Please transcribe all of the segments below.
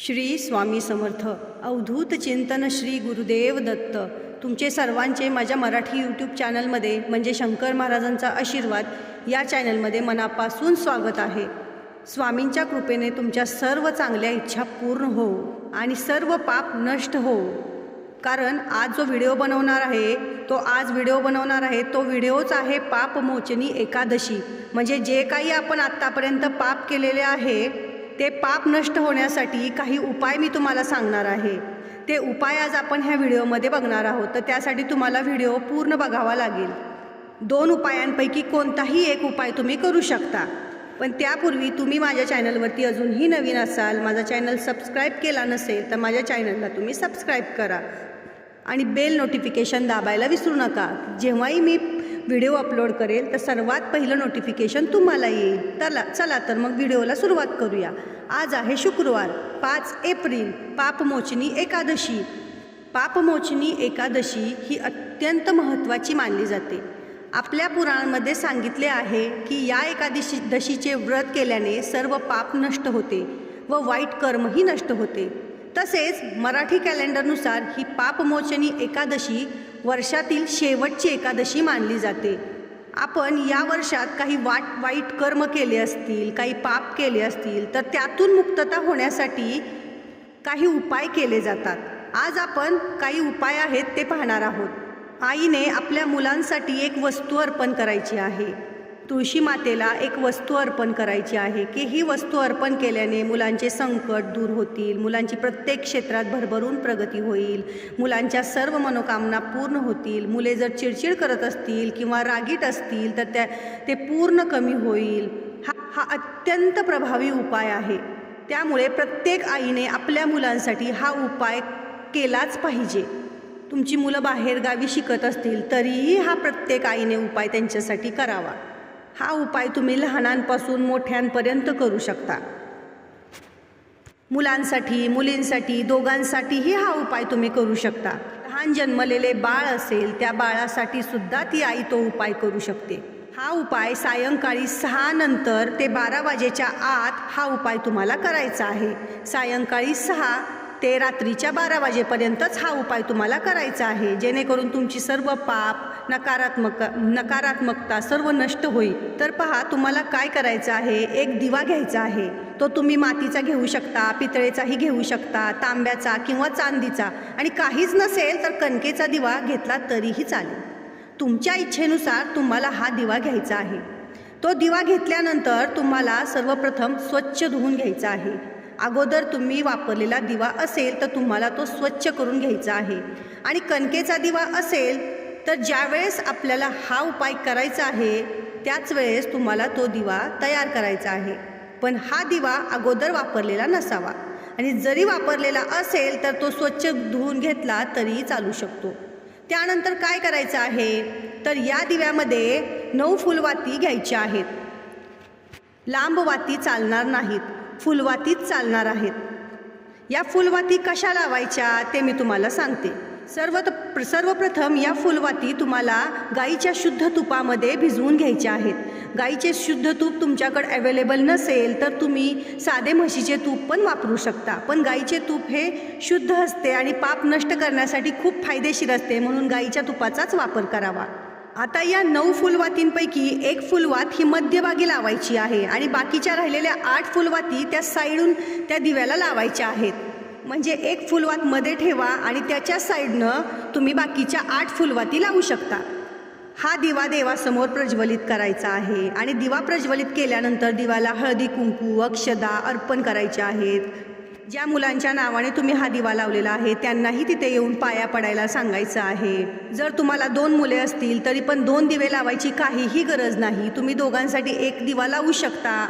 श्री स्वामी समर्थ अवधूत चिंतन श्री गुरुदेव दत्त। तुमचे सर्वांचे माझ्या मराठी यूट्यूब चॅनलमध्ये म्हणजे शंकर महाराजांचा आशीर्वाद या चॅनलमध्ये मनापासून स्वागत आहे। स्वामींच्या कृपेने तुमच्या सर्व चांगल्या इच्छा पूर्ण हो आणि सर्व पाप नष्ट हो। कारण आज जो व्हिडिओ बनवणार आहे तो व्हिडिओच आहे पापमोचनी एकादशी। म्हणजे जे काही आपण आत्तापर्यंत पाप केलेले आहे ते पाप नष्ट होण्यासाठी काही उपाय मी तुम्हाला सांगणार आहे। ते उपाय आज आपण ह्या व्हिडिओमध्ये बघणार आहोत। तर त्यासाठी तुम्हाला व्हिडिओ पूर्ण बघावा लागेल। 2 उपायांपैकी कोणताही एक उपाय तुम्ही करू शकता। पण त्यापूर्वी तुम्ही माझ्या चॅनलवरती अजूनही नवीन असाल, माझा चॅनल सबस्क्राईब केला नसेल तर माझ्या चॅनलला तुम्ही सबस्क्राईब करा आणि बेल नोटिफिकेशन दाबायला विसरू नका। जेव्हाही मी व्हिडिओ अपलोड करेल तर सर्वात पहिलं नोटिफिकेशन तुम्हाला येईल। चला तर मग व्हिडिओला सुरुवात करूया। आज आहे शुक्रवार 5 एप्रिल, पापमोचनी एकादशी। पापमोचनी एकादशी ही अत्यंत महत्त्वाची मानली जाते। आपल्या पुराणांमध्ये सांगितले आहे की या एकादशीचे व्रत केल्याने सर्व पाप नष्ट होते व वाईट कर्मही नष्ट होते। तसेच मराठी कॅलेंडरनुसार ही पापमोचनी एकादशी वर्षातील शेवटची एकादशी मानली जाते। आपण या वर्षात काही वाईट कर्म केले असतील, काही पाप केले असतील तर त्यातून मुक्तता होण्यासाठी काही उपाय केले जातात। आज आपण काही उपाय आहेत ते पाहणार आहोत। आईने आपल्या मुलांसाठी एक वस्तू अर्पण करायची आहे। तुळशी मातेला एक वस्तू अर्पण करायची आहे की ही वस्तू अर्पण केल्याने मुलांचे संकट दूर होतील, मुलांची प्रत्येक क्षेत्रात भरभरून प्रगती होईल, मुलांच्या सर्व मनोकामना पूर्ण होतील। मुले जर चिडचिड करत असतील किंवा रागीट असतील तर ते पूर्ण कमी होईल। हा अत्यंत प्रभावी उपाय आहे। त्यामुळे प्रत्येक आईने आपल्या मुलांसाठी हा उपाय केलाच पाहिजे। तुमची मुलं बाहेरगावी शिकत असतील तरीही हा प्रत्येक आईने उपाय त्यांच्यासाठी करावा। हा उपाय तुम्ही लहानांपासून मोठ्यांपर्यंत करू शकता। मुलांसाठी, मुलींसाठी, दोघांसाठीही हा उपाय तुम्ही करू शकता। लहान जन्मलेले बाळ असेल त्या बाळासाठी सुद्धा ती आई तो उपाय करू शकते। हा उपाय सायंकाळी 6 नंतर ते 12 वाजेच्या आत हा उपाय तुम्हाला करायचा आहे। सायंकाळी 6 ते रात्रीच्या 12 वाजेपर्यंतच हा उपाय तुम्हाला करायचा आहे, जेणेकरून तुमची सर्व पाप, नकारात्मकता सर्व नष्ट होईल। तर पहा, तुम्हाला काय करायचं आहे, एक दिवा घ्यायचा आहे। तो तुम्ही मातीचा घेऊ शकता, पितळेचाही घेऊ शकता, तांब्याचा किंवा चांदीचा, आणि काहीच नसेल तर कणकेचा दिवा घेतला तरीही चालेल। तुमच्या इच्छेनुसार तुम्हाला हा दिवा घ्यायचा आहे। तो दिवा घेतल्यानंतर तुम्हाला सर्वप्रथम स्वच्छ धुवून घ्यायचा आहे। अगोदर तुम्ही वापरलेला दिवा असेल तर तुम्हाला तो स्वच्छ करून घ्यायचा आहे। आणि कणकेचा दिवा असेल तर ज्यावेळेस आपल्याला हा उपाय करायचा आहे त्याच वेळेस तुम्हाला तो दिवा तयार करायचा आहे। पण हा दिवा अगोदर वापरलेला नसावा, आणि जरी वापरलेला असेल तर तो स्वच्छ धुवून घेतला तरीही चालू शकतो। त्यानंतर काय करायचं आहे तर या दिव्यामध्ये 9 फुलवाती घ्यायच्या आहेत। लांब वाती चालणार नाहीत, फुलवातीच चालणार आहेत। या फुलवाती कशा लावायच्या ते मी तुम्हाला सांगते। सर्वप्रथम या फुलवाती तुम्हाला गाईच्या शुद्ध तुपामध्ये भिजवून घ्यायच्या आहेत। गाईचे शुद्ध तूप तुमच्याकडे अवेलेबल नसेल तर तुम्ही साधे म्हशीचे तूप पण वापरू शकता। पण गाईचे तूप हे शुद्ध असते आणि पाप नष्ट करण्यासाठी खूप फायदेशीर असते, म्हणून गाईच्या तुपाचाच वापर करावा। आता या 9 फुलवातींपैकी एक फुलवात ही मध्यभागी लावायची आहे आणि बाकीच्या राहिलेल्या 8 फुलवाती त्या साईडून त्या दिव्याला लावायच्या आहेत। म्हणजे एक फुलवात मध्ये ठेवा आणि त्याच्या साईडनं तुम्ही बाकीच्या 8 फुलवाती लावू शकता। हा दिवा देवासमोर प्रज्वलित करायचा आहे आणि दिवा प्रज्वलित केल्यानंतर दिवाला हळदी कुंकू, अक्षदा अर्पण करायच्या आहेत। ज्या मुलांच्या नावाने तुम्ही हा दिवा लावलेला आहे त्यांनाही तिथे येऊन पाया पडायला सांगायचं आहे। जर तुम्हाला 2 मुले असतील तरी पण 2 दिवे लावायची काहीही गरज नाही, तुम्ही दोघांसाठी एक दिवा लावू शकता।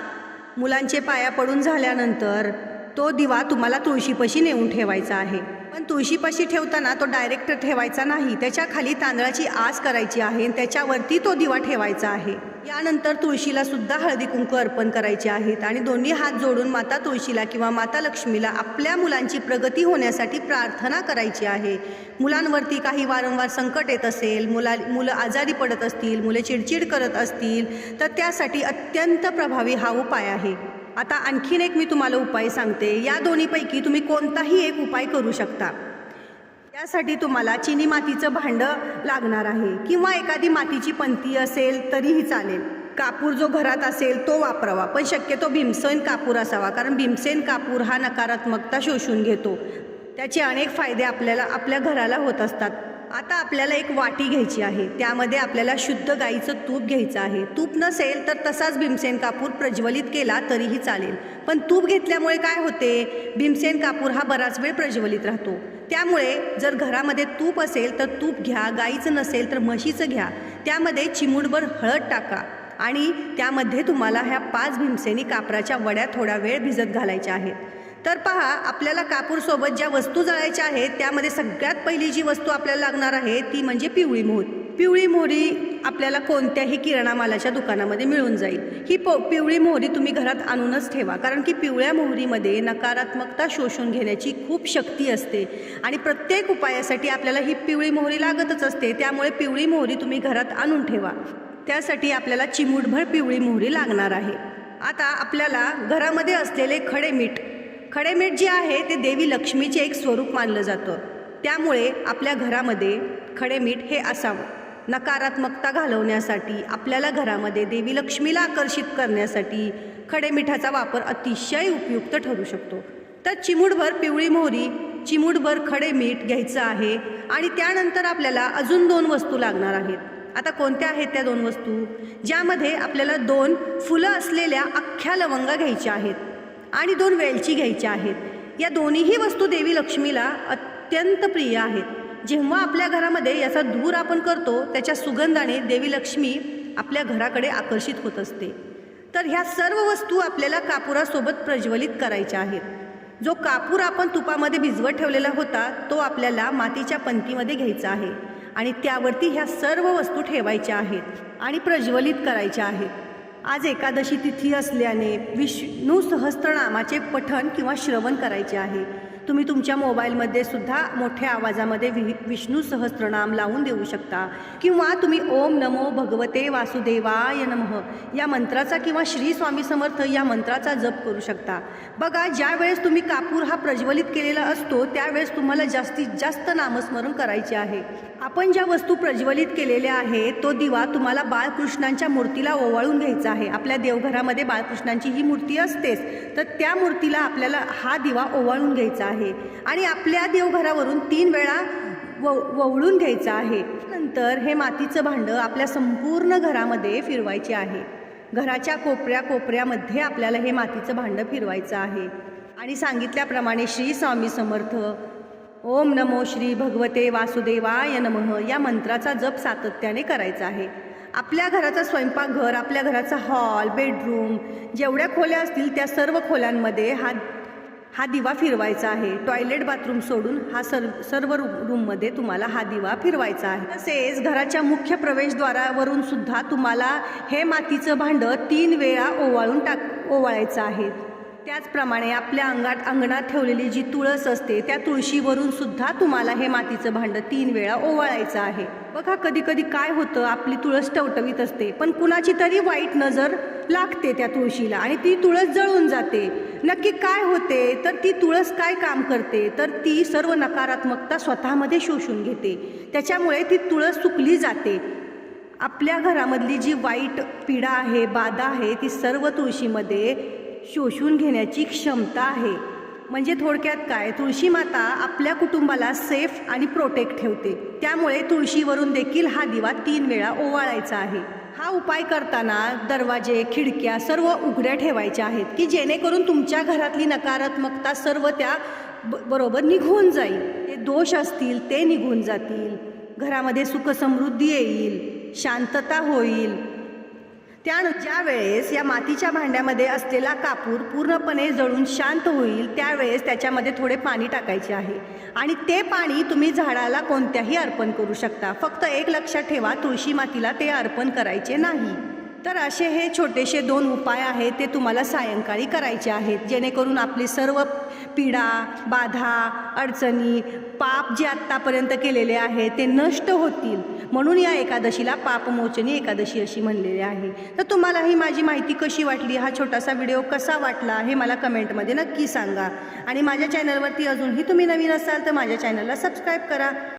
मुलांचे पाया पडून झाल्यानंतर तो दिवा तुम्हाला तुळशीपाशी नेऊन ठेवायचा आहे। पण तुळशीपाशी ठेवताना तो डायरेक्ट ठेवायचा नाही, त्याच्या खाली तांदळाची आस करायची आहे आणि त्याच्यावरती तो दिवा ठेवायचा आहे। यानंतर तुळशीला सुद्धा हळदी कुंकू अर्पण करायचे आहेत आणि दोन्ही हात जोडून माता तुळशीला किंवा माता लक्ष्मीला आपल्या मुलांची प्रगती होण्यासाठी प्रार्थना करायची आहे। मुलांवरती काही वारंवार संकट येत असेल, मुलं आजारी पडत असतील, मुले चिडचिड करत असतील तर त्यासाठी अत्यंत प्रभावी हा उपाय आहे। आता आणखीन एक मी तुम्हाला उपाय सांगते, या दोन्हीपैकी तुम्ही कोणताही एक उपाय करू शकता. त्यासाठी तुम्हाला चिनी मातीचं भांडं लागणार आहे किंवा एखादी मातीची पंती असेल तरीही चालेल. कापूर जो घरात असेल तो वापरावा, पण शक्यतो भीमसेन कापूर असावा, कारण भीमसेन कापूर हा नकारात्मकता शोषून घेतो. त्याचे अनेक फायदे आपल्याला आपल्या घराला होत असतात. आता आपल्याला एक वाटी घ्यायची आहे, त्यामध्ये आपल्याला शुद्ध गाईचं तूप घ्यायचं आहे. तूप नसेल तर तसाच भीमसेन कापूर प्रज्वलित केला तरीही चालेल, पण तूप घेतल्यामुळे काय होते, भीमसेन कापूर हा बराच वेळ प्रज्वलित राहतो. त्यामुळे जर घरामध्ये तूप असेल तर तूप घ्या, गाईचं नसेल तर म्हशीचं घ्या. त्यामध्ये चिमूटभर हळद टाका आणि त्यामध्ये तुम्हाला ह्या 5 भीमसेनी कापराच्या वड्या थोडा वेळ भिजत घालायच्या आहेत. तर पहा, आपल्याला कापूरसोबत ज्या वस्तू जळायच्या आहेत त्यामध्ये सगळ्यात पहिली जी वस्तू आपल्याला लागणार आहे ती म्हणजे पिवळी मोहरी. पिवळी मोहरी आपल्याला कोणत्याही किराणा मालाच्या दुकानामध्ये मिळून जाईल. ही पिवळी मोहरी तुम्ही घरात आणूनच ठेवा, कारण की पिवळ्या मोहरीमध्ये नकारात्मकता शोषून घेण्याची खूप शक्ती असते आणि प्रत्येक उपायासाठी आपल्याला ही पिवळी मोहरी लागतच असते. त्यामुळे पिवळी मोहरी तुम्ही घरात आणून ठेवा. त्यासाठी आपल्याला चिमूटभर पिवळी मोहरी लागणार आहे. आता आपल्याला घरामध्ये असलेले खडे मीठ जे आहे ते देवी लक्ष्मीचे एक स्वरूप मानलं जातं. त्यामुळे आपल्या घरामध्ये खडे मीठ हे असावं. नकारात्मकता घालवण्यासाठी, आपल्याला घरामध्ये देवी लक्ष्मीला आकर्षित करण्यासाठी खडे मिठाचा वापर अतिशय उपयुक्त ठरू शकतो. तर चिमूटभर पिवळी मोहरी, चिमूटभर खडे मीठ घ्यायचं आहे आणि त्यानंतर आपल्याला अजून 2 वस्तू लागणार आहेत. आता कोणत्या आहेत त्या 2 वस्तू, ज्यामध्ये आपल्याला 2 फुलं असलेल्या अख्ख्या लवंगा घ्यायच्या आहेत आणि 2 वेलची घ्यायच्या आहेत. या दोन्हीही वस्तू देवी लक्ष्मीला अत्यंत प्रिय आहेत. जेव्हा आपल्या घरामध्ये याचा धूर आपण करतो त्याच्या सुगंधाने देवी लक्ष्मी आपल्या घराकडे आकर्षित होत असते. तर ह्या सर्व वस्तू आपल्याला कापुरासोबत प्रज्वलित करायच्या आहेत. जो कापूर आपण तुपामध्ये भिजवत ठेवलेला होता तो आपल्याला मातीच्या पंतीमध्ये घ्यायचा आहे आणि त्यावरती ह्या सर्व वस्तू ठेवायच्या आहेत आणि प्रज्वलित करायच्या आहेत. आज एकादशी तिथी असल्याने विष्णू सहस्त्रनामाचे पठण किंवा श्रवण करायचे आहे. तुम्ही तुमच्या मोबाईलमध्ये सुद्धा मोठ्या आवाजामध्ये विष्णू सहस्त्रनाम लावून देऊ शकता किंवा तुम्ही ओम नमो भगवते वासुदेवाय नमः या मंत्राचा किंवा श्री स्वामी समर्थ या मंत्राचा जप करू शकता. बघा, ज्या वेळेस तुम्ही कापूर हा प्रज्वलित केलेला असतो त्यावेळेस तुम्हाला जास्तीत जास्त नामस्मरण करायचे आहे. आपण ज्या वस्तू प्रज्वलित केलेल्या आहेत तो दिवा तुम्हाला बाळकृष्णांच्या मूर्तीला ओवाळून घ्यायचा आहे. आपल्या देवघरामध्ये बाळकृष्णांची ही मूर्ती असतेच, तर त्या मूर्तीला आपल्याला हा दिवा ओवाळून घ्यायचा आहे आणि आपल्या देवघरावरून 3 वेळा वळून घ्यायचा आहे. नंतर हे मातीचं भांडं आपल्या संपूर्ण घरामध्ये फिरवायचे आहे. घराच्या कोपऱ्यामध्ये आपल्याला हे मातीचं भांडं फिरवायचं आहे आणि सांगितल्याप्रमाणे श्री स्वामी समर्थ, ओम नमो श्री भगवते वासुदेवाय नमः या मंत्राचा जप सातत्याने करायचा आहे. आपल्या घराचा स्वयंपाकघर, आपल्या घराचा हॉल, बेडरूम जेवढ्या खोल्या असतील त्या सर्व खोल्यांमध्ये हा दिवा फिरवायचा आहे. टॉयलेट बाथरूम सोडून सर्व रूममध्ये तुम्हाला हा दिवा फिरवायचा आहे. तसेच घराच्या मुख्य प्रवेशद्वारावरून सुद्धा तुम्हाला हे मातीचं भांडं 3 वेळा ओवाळायचं आहे. त्याचप्रमाणे आपल्या अंगणात ठेवलेली जी तुळस असते त्या तुळशीवरून सुद्धा तुम्हाला हे मातीचं भांडं 3 वेळा ओवाळायचं आहे. बघा, कधी कधी काय होतं, आपली तुळस टवटवीत असते पण कुणाची तरी वाईट नजर लागते त्या तुळशीला आणि ती तुळस जळून जाते. नक्की काय होते, तर ती तुळस काय काम करते, तर ती सर्व नकारात्मकता स्वतःमध्ये शोषून घेते. त्याच्यामुळे ती तुळस सुकली जाते. आपल्या घरामधली जी वाईट पीडा आहे, बाधा आहे, ती सर्व तुळशीमध्ये शोषून घेण्याची क्षमता आहे. म्हणजे थोडक्यात काय, तुळशी माता आपल्या कुटुंबाला सेफ आणि प्रोटेक्ट ठेवते. त्यामुळे तुळशीवरून देखील हा दिवा 3 वेळा ओवाळायचा आहे. हा उपाय करताना दरवाजे, खिडक्या सर्व उघड्या ठेवायच्या आहेत की जेणेकरून तुमच्या घरातली नकारात्मकता सर्व त्या बरोबर निघून जाईल. ते दोष असतील ते निघून जातील, घरामध्ये सुखसमृद्धी येईल, शांतता होईल. ज्या वेळेस या मातीच्या भांड्यामध्ये असलेला कापूर पूर्णपणे जळून शांत होईल त्यावेळेस त्याच्यामध्ये थोडे पाणी टाकायचे आहे आणि ते पाणी तुम्ही झाडाला कोणत्याही अर्पण करू शकता. फक्त एक लक्षात ठेवा, तुळशी मातीला ते अर्पण करायचे नाही. तर असे हे छोटेसे 2 उपाय आहेत, ते तुम्हाला सायंकाळी करायचे आहेत, जेणेकरून आपली सर्व पीडा, बाधा, अडचणी, पाप जे आत्तापर्यंत केलेले आहेत ते नष्ट होतील. म्हणून या एकादशीला पापमोचनी एकादशी अशी म्हणलेली आहे. तर तुम्हाला ही माझी माहिती कशी वाटली, हा छोटासा व्हिडिओ कसा वाटला हे मला कमेंटमध्ये नक्की सांगा. आणि माझ्या चॅनलवरती अजूनही तुम्ही नवीन असाल तर माझ्या चॅनलला सबस्क्राईब करा.